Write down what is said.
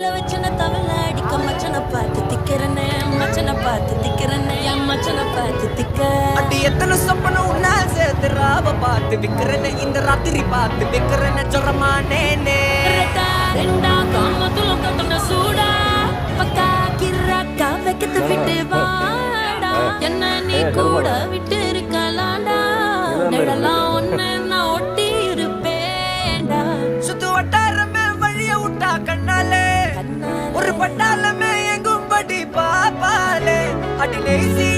வச்சன தவள அடிக்க மச்சன பார்த்து திக்கிறனே மச்சன பார்த்து திக்கிறனே என் மச்சன பார்த்து திக்க அடி எத்தனை சொப்பனம் உன்னா சேர்த்து ராவ பார்த்து விக்கிறனே இந்த ராத்திரி பார்த்து விக்கிறனே சொரமானேனே ரெண்டா காமத்துல கட்டண சூடா பக்கா கிராக்கா வைக்கத்து விட்டு வாடா என்ன நீ கூட விட்டு இருக்கலாண்டா நிழலாம் ஒன்னு நான் ஒட்டி இருப்பேன்டா சுத்து வட்டாரமே வழிய விட்டா கண்ணாலே ஒரு பட்டாளமே எங்கும்படி பாப்பாலே அடி நெய்சி